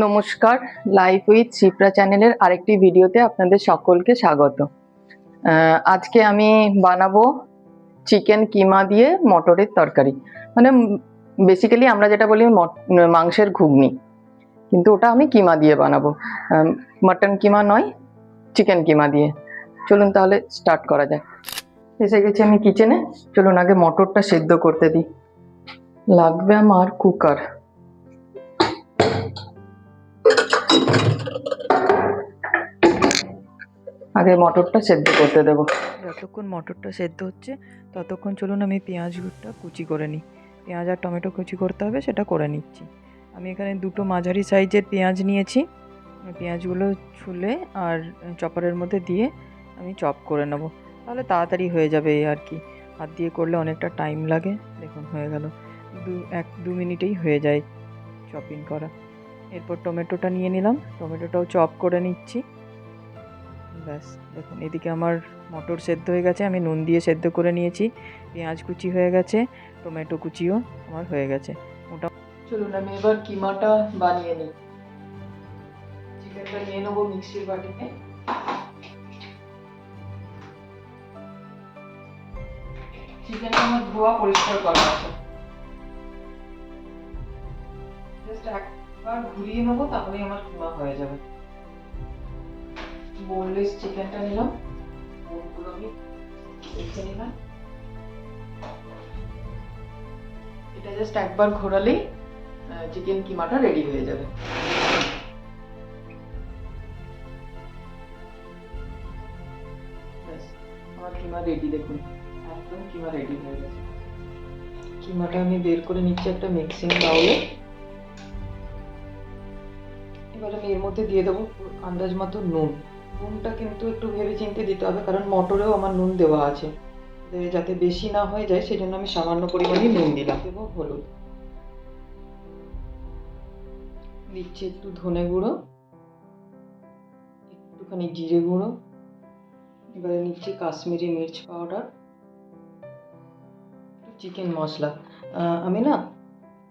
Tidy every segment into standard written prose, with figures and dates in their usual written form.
নমস্কার, life with Shipra চ্যানেলের আরেকটি ভিডিওতে আপনাদের সকলকে স্বাগত। আজকে আমি বানাবো চিকেন কিমা দিয়ে মটরের তরকারি। মানে বেসিক্যালি আমরা যেটা বলি মাংসের ঘুগনি, কিন্তু ওটা আমি কিমা দিয়ে বানাবো। মাটন কিমা নয়, চিকেন কিমা দিয়ে। চলুন তাহলে স্টার্ট করা যাক। এসে গেছি আমি কিচেনে। চলুন আগে মটরটা সেদ্ধ করতে দিই। লাগবে আমার কুকার। আগে মটরটা সেদ্ধ করতে দেবো। যতক্ষণ মটরটা সেদ্ধ হচ্ছে ততক্ষণ চলুন আমি পেঁয়াজটা কুচি করে নিই। পেঁয়াজ আর টমেটো কুচি করতে হবে, সেটা করে নিচ্ছি। আমি এখানে দুটো মাঝারি সাইজের পেঁয়াজ নিয়েছি। পেঁয়াজগুলো ছুলে আর চপারের মধ্যে দিয়ে আমি চপ করে নেব, তাহলে তাড়াতাড়ি হয়ে যাবে। এই আর কি, হাত দিয়ে করলে অনেকটা টাইম লাগে। দেখুন হয়ে গেল, 1-2 মিনিটেই হয়ে যায় চপিং করা। এরপর টমেটোটা নিয়ে নিলাম, টমেটোটাও চপ করে নিচ্ছি। ব্যাস দেখুন, এদিকে আমার মটর সেদ্ধ হয়ে গেছে, আমি নুন দিয়ে সেদ্ধ করে নিয়েছি। পেঁয়াজ কুচি হয়ে গেছে, টমেটো কুচিও আমার হয়ে গেছে। চলুন আমি এবার কিমাটা বানিয়ে নিই। চিকেনটা নিয়ে নেবো মিক্সির বাটিতে। চিকেনটা আমার ধোয়া পরিষ্কার করা আছে। জাস্ট একবার ঘুরিয়ে নেবো, তাহলেই আমার কিমা হয়ে যাবে। বোনলেস চিকেনটা নিলাম, বোনগুলো আমি রেখে নিলাম। এটা জাস্ট একবার ঘোরালেই চিকেন কিমাটা রেডি হয়ে যাবে। আমার কিমা রেডি, দেখুন একদম কিমা রেডি হয়ে গেছে। কিমাটা আমি বের করে নিচ্ছি একটা মিক্সিং বাউলে। এবার আমি এর মধ্যে দিয়ে দেবো আন্দাজ মতো নুন। নুনটা কিন্তু একটু ভেবে চিন্তে দিতে হবে, কারণ মটরেও আমার নুন দেওয়া আছে। যাতে বেশি না হয়ে যায় সেজন্য আমি সামান্য পরিমাণে নুন দিলাম। দেবো হলুদ, দিচ্ছি একটু ধনে গুঁড়ো, একটুখানি জিরে গুঁড়ো। এবারে নিচ্ছি কাশ্মীরি মির্চ পাউডার, চিকেন মশলা। আমি না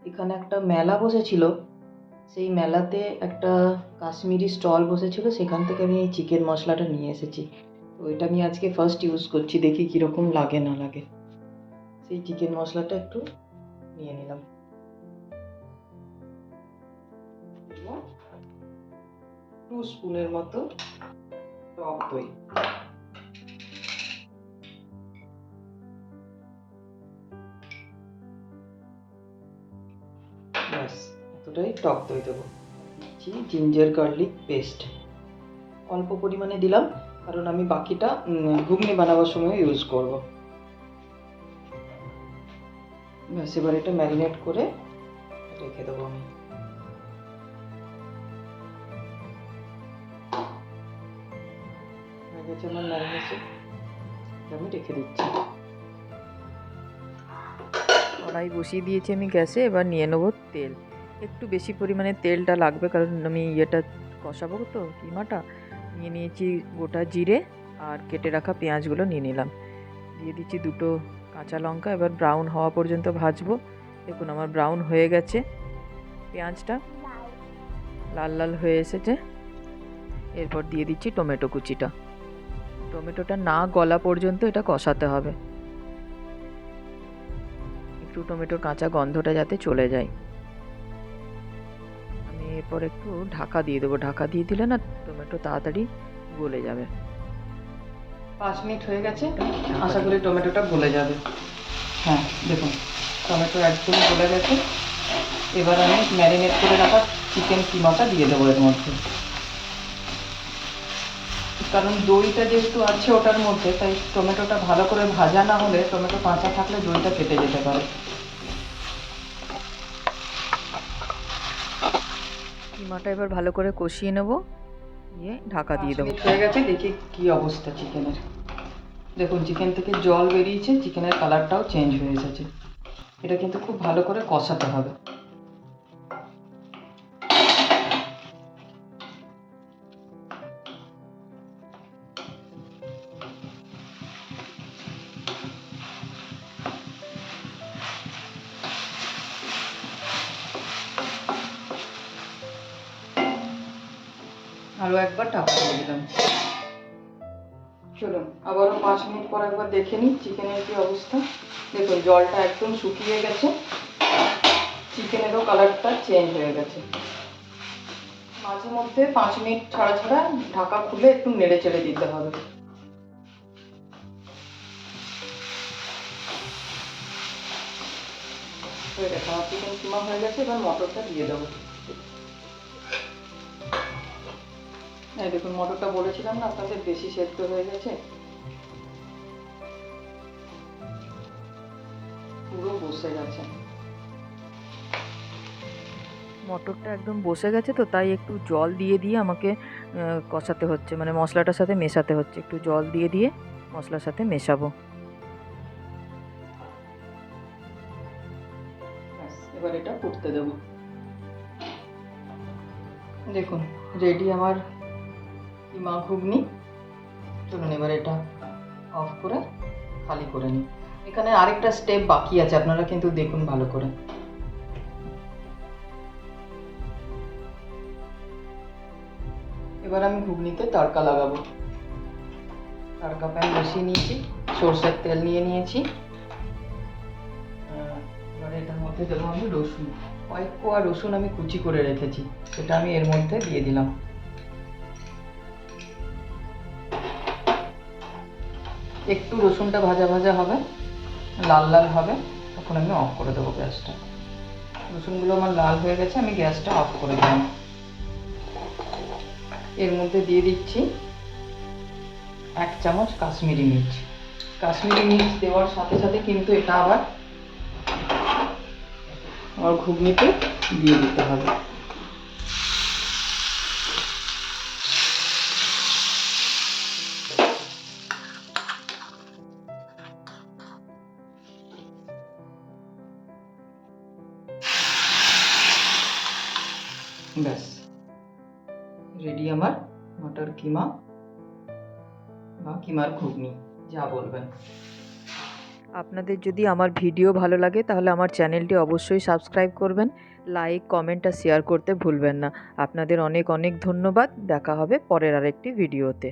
এখানে একটা মেলা বসেছিল, সেই মেলাতে একটা কাশ্মীরি স্টল বসেছিল, সেখান থেকে আমি এই চিকেন মশলাটা নিয়ে এসেছি। তো এটা আমি আজকে ফার্স্ট ইউজ করছি, দেখি কীরকম লাগে না লাগে। সেই চিকেন মশলাটা একটু নিয়ে নিলাম। 2 স্পুনের মতো টক দই। ব্যাস এতটাই টক দই দেবো। দিচ্ছি জিঞ্জার গার্লিক পেস্ট, অল্প পরিমাণে দিলাম, কারণ আমি বাকিটা ঘুগনি বানাবার সময় ইউজ করব। ব্যাস এবার এটা ম্যারিনেট করে রেখে দেবো আমি। হয়ে গেছে আমার ম্যারিনেশন, আমি রেখে দিচ্ছি। কড়াই বসিয়ে দিয়েছি আমি গ্যাসে। এবার নিয়ে নেবো তেল। একটু বেশি পরিমাণে তেলটা লাগবে, কারণ আমি কষাবো তো কিমাটা। নিয়ে নিয়েছি গোটা জিরে আর কেটে রাখা পেঁয়াজগুলো নিয়ে নিলাম। দিয়ে দিচ্ছি 2 কাঁচা লঙ্কা। এবার ব্রাউন হওয়া পর্যন্ত ভাজবো। দেখুন আমার ব্রাউন হয়ে গেছে, পেঁয়াজটা লাল লাল হয়ে এসেছে। এরপর দিয়ে দিচ্ছি টমেটো কুচিটা। টমেটোটা না গলা পর্যন্ত এটা কষাতে হবে, একটু টমেটোর কাঁচা গন্ধটা যাতে চলে যায়। আমি এরপর একটু ঢাকা দিয়ে দেবো। ঢাকা দিয়ে দিলে না টমেটো তাড়াতাড়ি গলে যাবে। 5 মিনিট হয়ে গেছে, আশা করি টমেটোটা গলে যাবে। হ্যাঁ দেখুন, টমেটো একদম গলে গেছে। এবার আমি ম্যারিনেট করে রাখা চিকেন কিমাটা দিয়ে দেবো এর মধ্যে। কারণ দইটা যেহেতু আছে ওটার মধ্যে, তাই টমেটোটা ভালো করে ভাজা না হলে, টমেটো কাঁচা থাকলে দইটা কেটে যেতে পারে। কিমাটা এবার ভালো করে কষিয়ে নেব, দিয়ে ঢাকা দিয়ে দেবো। হয়ে গেছে, দেখি কি অবস্থা চিকেনের। দেখুন চিকেন থেকে জল বেরিয়েছে, চিকেনের কালারটাও চেঞ্জ হয়ে এসেছে। এটা কিন্তু খুব ভালো করে কষাতে হবে। আরও একবার ঢাকা দিয়ে দিলাম। চলুন আবারও 5 মিনিট পর একবার দেখে নিই চিকেনের কি অবস্থা। দেখুন জলটা একদম শুকিয়ে গেছে, চিকেনেরও কালারটা চেঞ্জ হয়ে গেছে। মাঝে মধ্যে 5 মিনিট ছাড়া ছাড়া ঢাকা খুলে একটু নেড়ে চেড়ে দিতে হবে। হয়ে গেছে আমার চিকেন কিমা হয়ে গেছে। এবার মটরটা দিয়ে দেবো। এই দেখুন মটরটা বলেছিলাম না আপনাদের বেশি সেদ্ধ হয়ে গেছে, পুরো বসে গেছে। মটরটা একদম বসে গেছে, তো তাই একটু জল দিয়ে দিয়ে আমাকে কষাতে হচ্ছে, মানে মশলাটার সাথে মেশাতে হচ্ছে। একটু জল দিয়ে দিয়ে মশলার সাথে মেশাবো। এবার এটা ফুটতে দেবো। দেখুন রেডি আমার কিমা ঘুগনি। চলুন এবার এটা অফ করে খালি করে নিই। এখানে আরেকটা স্টেপ বাকি আছে, আপনারা কিন্তু দেখুন ভালো করে। এবার আমি ঘুগনিতে তড়কা লাগাবো। তড়কা প্যান বসিয়ে নিয়েছি, সরষের তেল নিয়ে নিয়েছি। এবার এটার মধ্যে দেবো আমি রসুন। কয়েক কোয়া রসুন আমি কুচি করে রেখেছি, সেটা আমি এর মধ্যে দিয়ে দিলাম। একটু রসুনটা ভাজা ভাজা হবে, লাল লাল হবে, তখন আমি অফ করে দেবো গ্যাসটা। রসুনগুলো আমার লাল হয়ে গেছে, আমি গ্যাসটা অফ করে দিলাম। এর মধ্যে দিয়ে দিচ্ছি 1 চামচ কাশ্মীরি মির্চ। কাশ্মীরি মির্চ দেওয়ার সাথে সাথে কিন্তু এটা আবার আমার ঘুগনিতে দিয়ে দিতে হবে। ব্যাস রেডি আমার মটর কিমা বা কিমার ঘুগনি, যা বলবেন। আপনাদের যদি আমার ভিডিও ভালো লাগে তাহলে আমার চ্যানেলটি অবশ্যই সাবস্ক্রাইব করবেন, লাইক কমেন্ট আর শেয়ার করতে ভুলবেন না। আপনাদের অনেক অনেক ধন্যবাদ। দেখা হবে পরের আরেকটি ভিডিওতে।